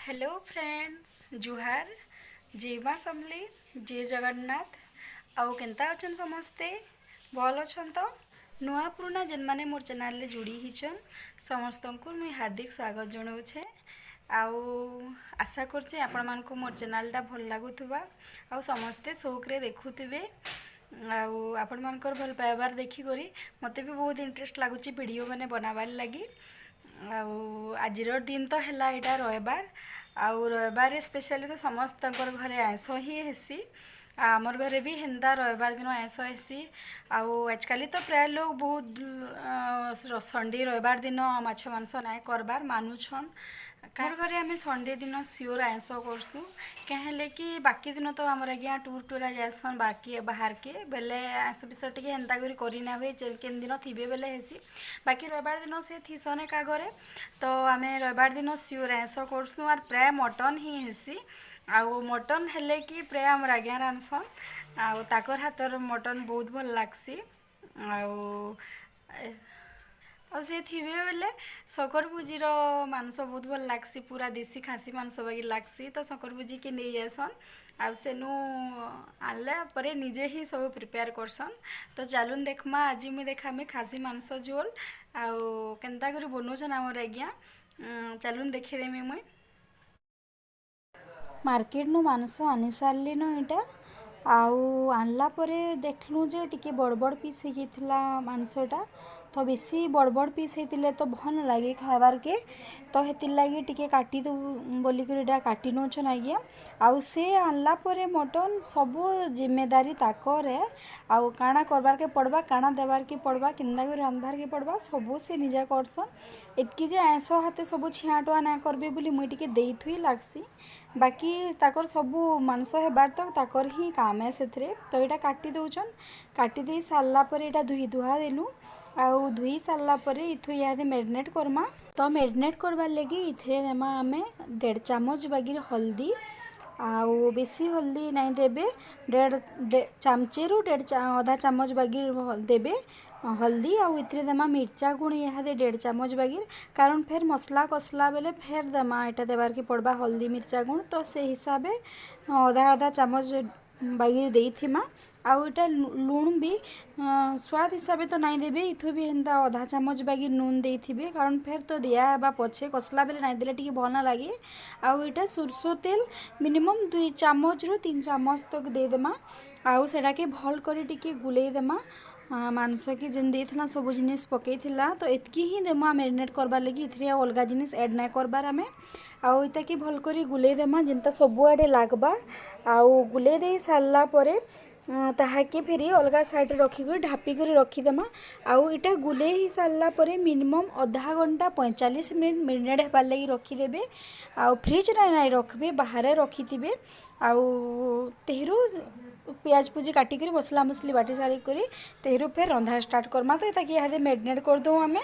Hello friends जुहार जय माँ समली जय जगन्नाथ आउ केन्ता अछन समस्ते भल अछन तो नुआ पुराना जेन माने मोर चैनल रे जुड़ी हिचन समस्त को मुई हार्दिक स्वागत जनाऊे आउ आशा करछे आपण मानकु मोर चैनलटा भल लागुथुबा आउ समस्ते शौक रे देखुथिबे आउ आपण मानकर भल पाइबार देखी करी मते भी बहुत इंटरेस्ट लागुची वीडियो माने बनाबार लगी आउ आजिर दिन तो हैला एटा रविवार आउ रविवार स्पेशली तो समस्त घरे आइंस ही हेसी आमर घरे भी हेन्ता रविवार दिन आइंस हेसी आउ आजकल तो प्राय लोग बहुत संडे रविवार दिन माछ मांस नाय करबार मानुछन कार घरे आम संडे दिन सियोर आइंस करसु कहेले कि बाकी दिन तो आमर आज्ञा टूर टूरा जासन बाकी बाहर के बेले आइंस विषय टे हेन्ता करना हुए केन दिन थे बेले हेसी बाकी रविवार दिन से थीसन का घरे तो आम रविवार दिन सियोर आइंस करसु और प्राय मटन ही हेसी आउ मटन हेले कि प्राय आमर आज्ञा रांधसन आउ ताकर हाथर मटन बहुत भल लागसी आउ और से थिबे बेले शकर भुजीर मांस बहुत भल लागसी पूरा देसी खासी मांस बागी लागसी तो शकर भुजी के नहीं जासन आउ सेनु आनले परे निजे ही सब प्रिपेयर करसन तो चलून देखमा आज मुई देखामी खासी मांस झोल आउ केन्ता करी बनौछन आमर आज्ञा चलून देखेदेमी मुई मार्केट नु मांस आनी सारली न इटा आउ आनला परे देखलु जे टिके बड़ बड़ पीस होइथिला मांसटा तो बेसी बड़ बड़ पीस होइतिले तो भल लगे खाबार के तो हेतिर लगी टिके काटी दो बोलिक इटा काटी नौछन आज्ञा आउ से आनला परे मटन सबू जिम्मेदारी ताकरे आउ काଣା करबार के पड़बा काଣା देबार के पड़बा केन्दा कर रांधबार के पड़बा सबू से निजा करसन एतकी जे आइंस हाथे सबू छियाटुआ ना करबे बोली मुई टिके देइथुई लागसी बाकी ताकर सबू मांस हेबार तक ताकर ही काम है सेथरे तो यहाँ काटी दौन काटी दे सारा पर यहाँ धुई धुआ देलु आउ धुई सारा पर इथु इहादे मैरिनेट करमा तो मैरिनेट करबार लगी इथरे देमा आमे 1.5 चामच बागिर हल्दी आउ बेसी हल्दी नहीं देबे 1.5 चामचे रु आधा चामच बागिर देबे हल्दी आउ इथरे देमा मिर्चा गुण इहादे 1.5 चामच बागिर कारण फेर मसला कसला बेले फेर देमा एटा देबार के पड़बा हल्दी मिर्चा गुण तो से हिसाबे आधा आधा चामच बागिर देइथिमा आउ इटा लूण भी स्वाद हिसाब तो नहीं देबे इथु भी हेन्ता आधा चामच बागी नून देइथिबे कारण फेर तो दिया बा पछे कसला बेले नहीं देले टिके भल ना लागे आउ इटा सुरसो तेल मिनिमम 2 चामच रु 3 चामच तक दे देमा आउ सेटा के भल करी टिके गुलेई देमा मांस के जेन देइथला सब जिनिस पकेइथिला तो एतकी ही देमा मैरिनेट करबार लगी इथरे अलगा जिनिस ऐड ना करबार आमे आउ इता के भल करी गुलेई देमा जेनता सब आडे लागबा आउ गुलेई देई सारला परे ताहाके फेरी अलगा साइड रखिक ढापिक रखीदेमा आउ इटा गुले ही सारा पर मिनिमम आधा घंटा 45 मिनट मैरिनेट होबार लगी रखीदेवे आउ फ्रिज नहीं रखबे बाहर रखिथे आउ तेहरु पियाज पूजी काटिक मसला मसली बाटी सारिक तेहरु फेर रंधा स्टार्ट करमा तो ताकि इहादे मैरिनेट करदो आमे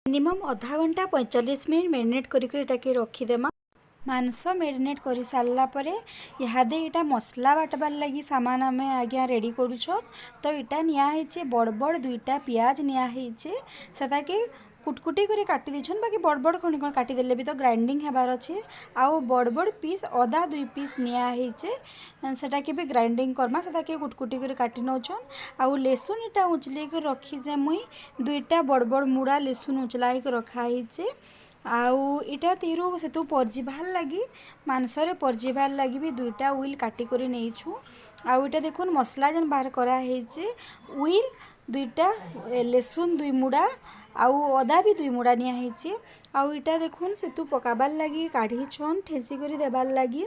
मिनिमम आधा घंटा 45 मिनट मैरिनेट करके रखीदेमा मांस मैरिनेट कर सारा पर इहादे इटा मसला बाटबार लगी सामान आम आज्ञा रेडी करूछन तो इटा नियाहे बड़ बड़ 2टा पियाज नियाहे से कुटकुटी कर काटी देछन बाकी बड़ बड़ खंड खंड काटी देले भी तो ग्राइंडिंग हेबार अच्छे आउ बड़ बड़ पीस अदा 2 पीस नियाहे सेटा के भी ग्राइंडिंग करमा सेटा के कुटकुटी कर काटी नौछन आउ लेसुन इटा उचले कर रखी जे मुई 2टा बड़ बड़ मुड़ा लेसुन उचलाई कर रखाई आउ इटा तेरु से तो परजिबार लगी मांसरे परजिबार लगी भी 2टा उइल काटी करी नहींछु आउ इटा देखुन मसला जन बाहर करा हेचे उइल 2टा लेसुन 2 मुड़ा आउ अदा भी 2 मुड़ा निया हेचे आउ इटा देखुन से तू पकाबार लगी काढ़ी छन ठेसी करी देबार लगी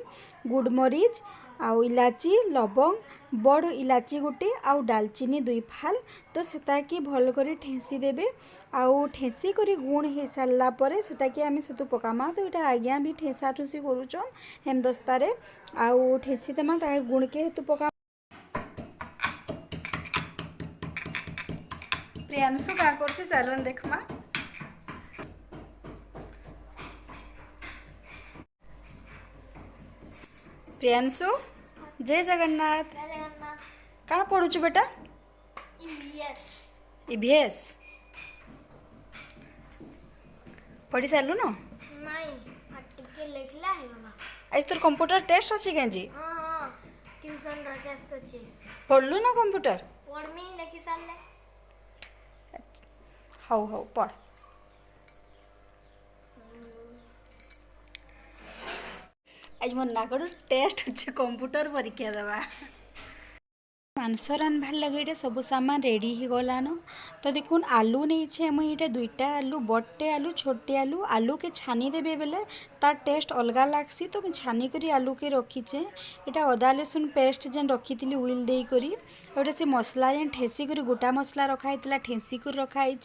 गुड़मरीच आउ इलाची लवंग बड़ इलाची गोटे आउ दालचीनी 2 फाल तो सेटा की भल करी ठेसी देबे आउ ठेसी करी गुण हो सारा पर सेटा कि आम से पकामा तो यहाँ आज्ञा भी ठेसा ठुसी करुचन हेमदस्तारे आउ ठेसी देमा तार गुण के हेतु पका प्रियांशु क्या करसी चलन देखमा प्रियांशु जय जगन्नाथ जगन्नाथ कहाँ पढ़ुछु बेटा इंग्लिश यस इभीएस पढ़ी सारू न नहीं टिके लिखला है बाबा आज तोर कंप्यूटर टेस्ट अच्छी कहीं हाँ हाँ ट्यूशन टेस्ट अच्छे पढ़लु न कंप्यूटर पढ़मी लिखी सारले हौ हौ पढ़ आज मोर नागड़ टेस्ट अच्छे कंप्यूटर परीक्षा देवा मांस रांधबार लगे सब सामान रेडी हो गलान तो देखुन आलू नहीं मुझे दुईटा आलू बड़टे आलू छोटे आलू आलू के छानी देबे बेले तार टेस्ट अलग लागसी तो मैं छानी करी आलू के रखीचे यहाँ अदा लसुन पेस्ट जेन रखी थी उइल दे करी गोटे से मसला जेन ठेसी करी गोटा मसला रखाई ठेसी कर रखाई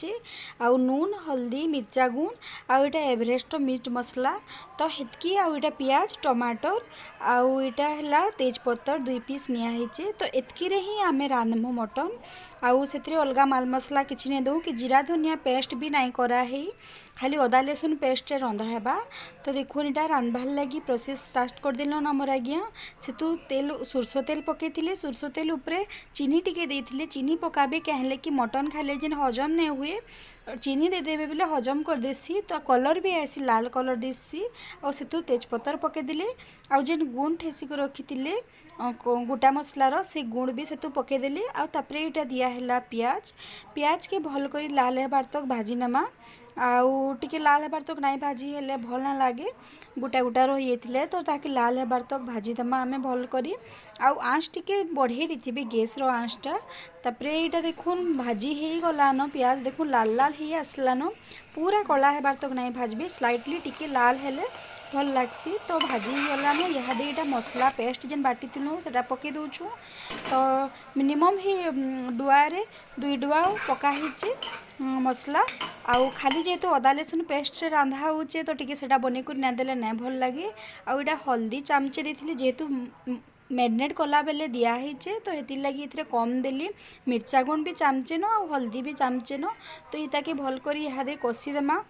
आउ नून हल्दी मिर्चा गुण आउ इटा एवरेस्ट मिक्स मसला तो हेतकी आउ इटा पियाज टमाटर आउ इटा हला तेजपत्तर 2 पीस नियाहे तो एतकी रे ही आमे रांधमु मटन आउ से अलग माल मसला किसी नहीं दो कि जीरा धनिया पेस्ट भी नहीं करा है खाली अदा लसुन पेस्ट रंधा है तो देखुन इटा रांधबार लगी प्रोसेस स्टार्ट कर दिल नमर आज्ञा से तो तेल सोरसो तेल पकई सोरसो तेल उपरे चीनी टिके देथिले चीनी पकाबे कहले कि मटन खाले जेन हजम नहीं हुए चीनी दे देबे बेले हजम कर देसी तो कलर भी आसी लाल कलर देसी और से तो तेजपत्तर पकई दिले आउ जेन गुण ठेसी को रखी गोटा मसलार से गुण भी से तो पकईदेली आउे यहाँ दिहला पियाज पियाज के भल कर लाल हेबार तक भाजी नमा आउ टिके लाल हेबार तक नहीं भाजी हेले भल ना लगे गोटा गोटा रही थे तो ताकि लाल हेबार तक भाजी दमा आमे भल करी आउ आँच टिके बढ़े देथिबे गैस रो आँचटा तापरे यहाँ देखुन भाजी हो गलान पियाज देखुन लाल लाल ही आसलान पूरा कला हेबार तक नहीं भाजबे स्लाइटली टिके लाल हेले भल लागसी तो भाजी गलान यहाँ यहाँ मसला पेस्ट जेन बाटी थिलु सेटा पकई दउछु तो मिनिमम ही डुआरे 2 डुआ पकाही मसला आउ खाली जेहेतु अदा लसुन पेस्ट रांधा होचे तो टिके सेटा बने कर ना देले ना भल लगे आउ इटा हल्दी चामचे देथिले जेहेतु मैरिनेट कला बेले दियाहे तो हेतिर लगी इतरे कम देली मिर्चा गुण भी चामचे न आउ हल्दी भी चामचे न तो इता के भल कर यहाँ दे कषी देमा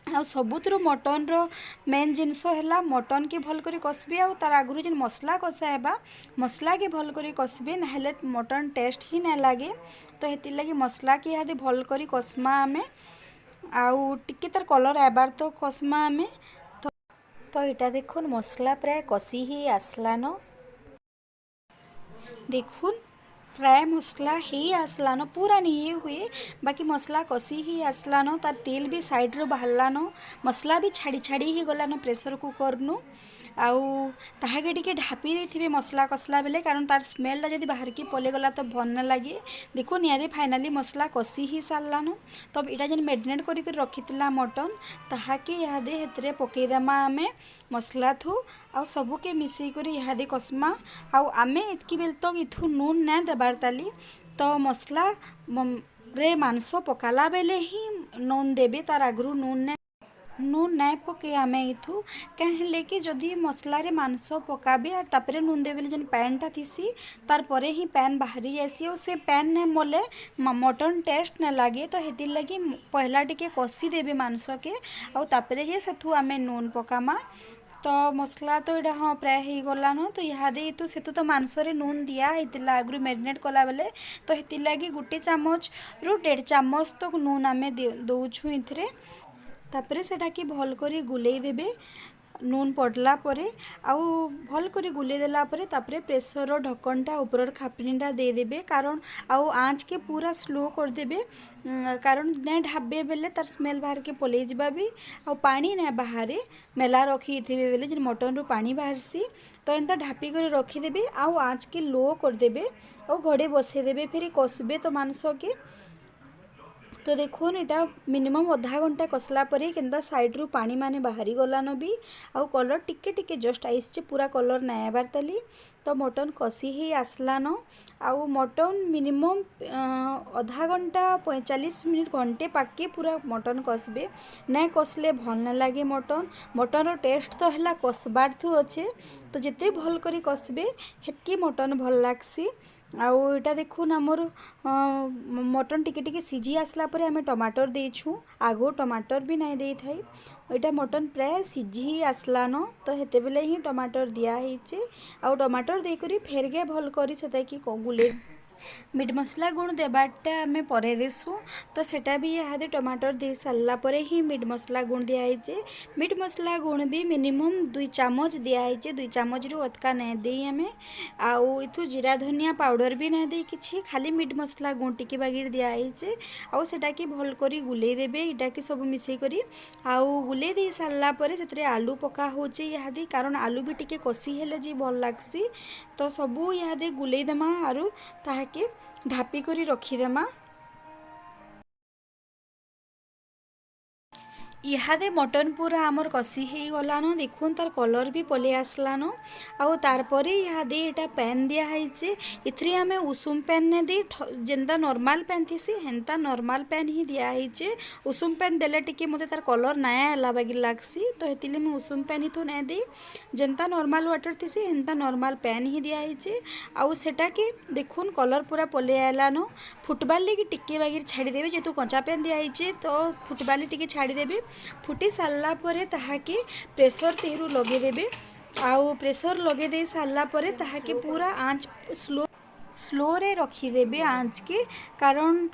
आ सबुतर मटन रो मेन जिनस है मटन के भल कर कसबे आ तार आगुरी जेन मसला कषा है मसला के भल कर कसबे ना मटन टेस्ट ही ना लगे तो हेतिर लगी मसला के यहाँ भल कर कस्मा आमे आउ टिके तार कलर आबार तो कस्मा आमे तो यहाँ देखुन मसला प्राय कषि ही आसलान देखुन प्राय मसला ही आसलान पूरा नहीं हुए बाकी मसला कषि ही आसलान तार तेल भी साइड रो बाहरलान मसला भी छाड़ी छाड़ी ही गलान प्रेशर कुकर नु आउ ताहाके टिके ढापी देथिबे मसला कसला बेले कारण तार स्मेलटा जदि बाहर की पले गला तो भल ना लगे देखो नियादे फाइनाली मसला कषि ही सारलान तब इटा जेन मैरिनेट करिक रखिथिला मटन ताहाके यादे हेतरे पकईदेमा आमे मसला थू आउ सबके मिसई करी यादे कस्मा आउ आमे एतकी बेल तक इथु नून ना देबार ताली तो मसला रे मांस पकाला बेले ही नून देबे तार आगरू नून नाई पके आमे इथु कहले कि जदि मसला रे मांस पकाबे और तापरे नून देबे जेन पैनटा थीसी तार परे ही पैन बाहरी जासी और से पैन ने मोले मटन टेस्ट ना लगे तो हेतिर लगी पहला टिके कषि देबे मांस के और तापरे जे सेथु आमे नून पकामा तो मसला तो यहाँ हाँ प्राय हो गलान तो यहाँ दे तो से तो मांसरे नून दिया होता आगु मैरिनेट कला बेले तो हेतिर लगी 1 चामच रु 1.5 चामच तक नून आमे दउछु इथरे तापरे सेटा कि भल करी गुलेई देबे नून पड़ला परे आउ भल करी गुलेई देला परे तापरे प्रेसर ढक्कनटा ऊपर खापनीटा दे देबे कारण आउ आँच के पूरा स्लो कर देबे कारण ने ढाबे बेले तार स्मेल बाहर के पलई जावा भी आउ पानी ना बाहरे मेला रखी थे बेले जे मटन रू पानी बाहरसी तो एंता ढापी कर रखीदेबे आउ आँच के लो कर देबे और घड़े बसई देबे फिर कसबे तो मांस के तो देखुन यहाँ मिनिमम आधा घंटा कसला परे केनता साइड रू पानी माने बाहरी गलान भी आउ कलर टिके टिके जस्ट आइसचे पूरा कलर ना आबार ताली तो मटन कषि ही आसलान आउ मटन मिनिमम आधा घंटा 45 मिनट घंटे पाके पूरा मटन कसबे ना कसले भल ना लगे मटन टेस्ट तो है कसबार थू अच्छे तो जिते भल करी कसबे हेतकी मटन भल लागसी आउ इटा देखुन आमर मटन टिके टिके सिझी आसला परे आमे टमाटर देछु आगो टमाटर भी नहीं दे थाई इटा मटन प्राय सिझी आसलान तो हेते बेले ही टमाटर दिया हिचे आउ टमाटर दे करी फेरगे भल करी सेता कि गुले मीट मसला गुण देवाटा आम पर देसु तो सेटा भी यहाँ टमाटर दे सारा पर ही मीट मसला गुण दिखाई। मीट मसला गुण भी मिनिमम 2 चामच दिखाई। 2 चामच रु अतका नहीं दे आम आउ इथु जीरा धनिया पाउडर भी नहीं दे कि खाली मीट मसला गुण टिके बागिर दिखाई। आउ सेटा कि भल करी गुले देबे इटा कि सब मिसई करी आउ गुले दे सारा पर से आलू पका होचे यहाँ कारण आलू भी टिके कषी हेले जी भल लागसी। तो सबू यहाँ गुले देमा आरु ताहाके ढापी करी रखीदेमा। इहादे मटन पूरा आमर कषी हो गलान देखुन तार कलर भी पले आसलान आउ तारपरे इहादे एटा पैन दिखाई। इथरे आमे उषुम पैन ने दे जेंता नॉर्मल पैन थीसी हेंता नॉर्मल पैन ही दिखाई। उषुम पैन देले टिके मते तार कलर नया आला बागी लागसी तो हेतिले मैं उषुम पैन ही तो नहीं दे जेंता नॉर्मल वाटर थीसी हेंता नॉर्मल पैन ही दिखाई। आउ सेटा के देखुन कलर पूरा पले आलान फुटबार लगी टिके बागिर छाड़ीदेवे जेहेतु कंचा पैन दिखाई तो फुटबार टिके छाड़ीदेवे। फुटी सारा पर ताहाके प्रेसर तेहरु लगे देबे आउ प्रेसर लगे दे सारा पर ताहाके पूरा आँच स्लो रे रखीदेवे आँच के कारण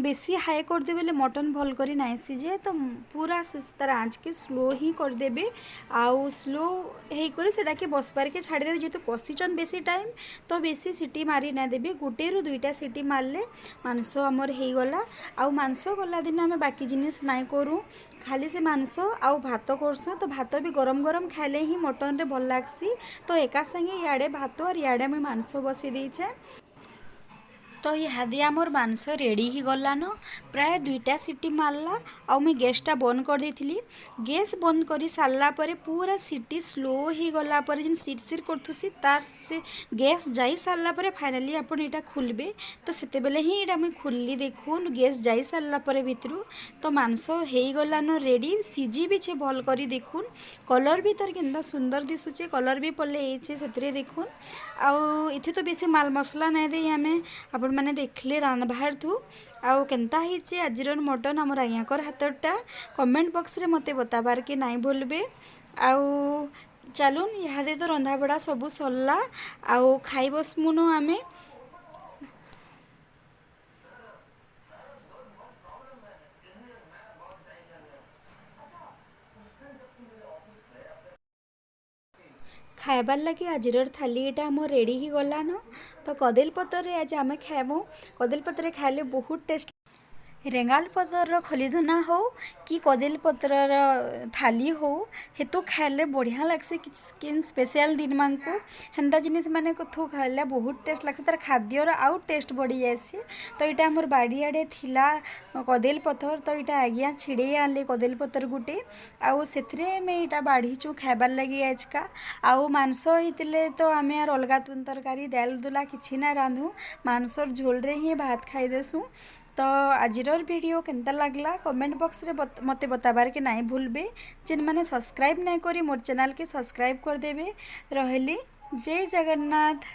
बेसी हाई करदे बेले मटन भल करी नाई सीझे तो पूरा तार आँच के स्लो ही करदेबे आउ स्लो हे करे सेटा के बसबार के छाड़देवे जेहेतु कषिचन बेसी टाइम तो बेसी सीटी मारी ना देबे 1 ରୁ 2टा सीटी मारले मांस आमर हो गला। आउ मांस गला दिन आम बाकी जिनिस नाई करूँ खाली से मांस आउ भात करसुँ तो भात भी गरम गरम खाइले ही मटन रे भल लागसी। तो एका संगे इयाड़े भात और इयाड़े मुई मांस बसी देइछे। तो इहादे आमर मांस रेडी ही गलान प्राय 2टा सीटी मारला आउ मैं गैसटा बंद कर देथिली। गैस बंद करी सारा पर पूरा सीटी स्लो ही गला पर जिन सिरसिर करथुसी तार से गैस जाई सारा पर फाइनली आपण एटा खुलबे तो सेते बेले ही एटा मैं खुलली देखुन गैस जाई सारा पर भितरु तो मांस हेई गलान रेडी सीझी भी छे भल करी देखुन कलर भी तार केनता सुंदर दिसुचे कलर भी पले एछे सेतरे देखुन आउ इथे तो बेसी माल मसला नै दे हमें आपण माने देखले रांधबार थू आउ केनता हिचे आजिर मटन आमर आइयाकर हाथटा कमेंट बॉक्स रे मते बताबार के नाई भूलबे। आउ चलुन इहादे तो रंधा बड़ा सबू सरला आउ खाई बसमुन आमे। खाइबार लगे आजिर थाली एटा आम रेडी ही गलान तो कदेल पतर आज आम खाइबू कदेल पतर खाइले बहुत टेस्ट रेंगाल पतर खलीधुना हो कि कदेल पतर थाली हो हेतु खाइले बढ़िया लगसे कि स्पेशल दिन मान को हेन्ता जिनिस माने थो खाइले बहुत टेस्ट लगसे तार खाद्यर आउ टेस्ट बढ़ी जासी। तो यहाँ आमर बाड़ीआड़े थिला कदेल पथर तो यहाँ आज्ञा छिड़े आनले कदेल पतर गुटे आउ से मैं यहाँ बाढ़ीचु खाइबार लगी आजका आउ मांस होते तो आम यार अलगा तुन तरकारी दाल दुला किसी ना रांधु मांसर झोल रे ही भात खाई देसु। तो आजिर वीडियो केनता लागला कमेंट बॉक्स रे मते बताबार के नाई भूलबे जेन माने सब्सक्राइब नाई करी मोर चैनल के सब्सक्राइब कर देबे। रहली जय जगन्नाथ।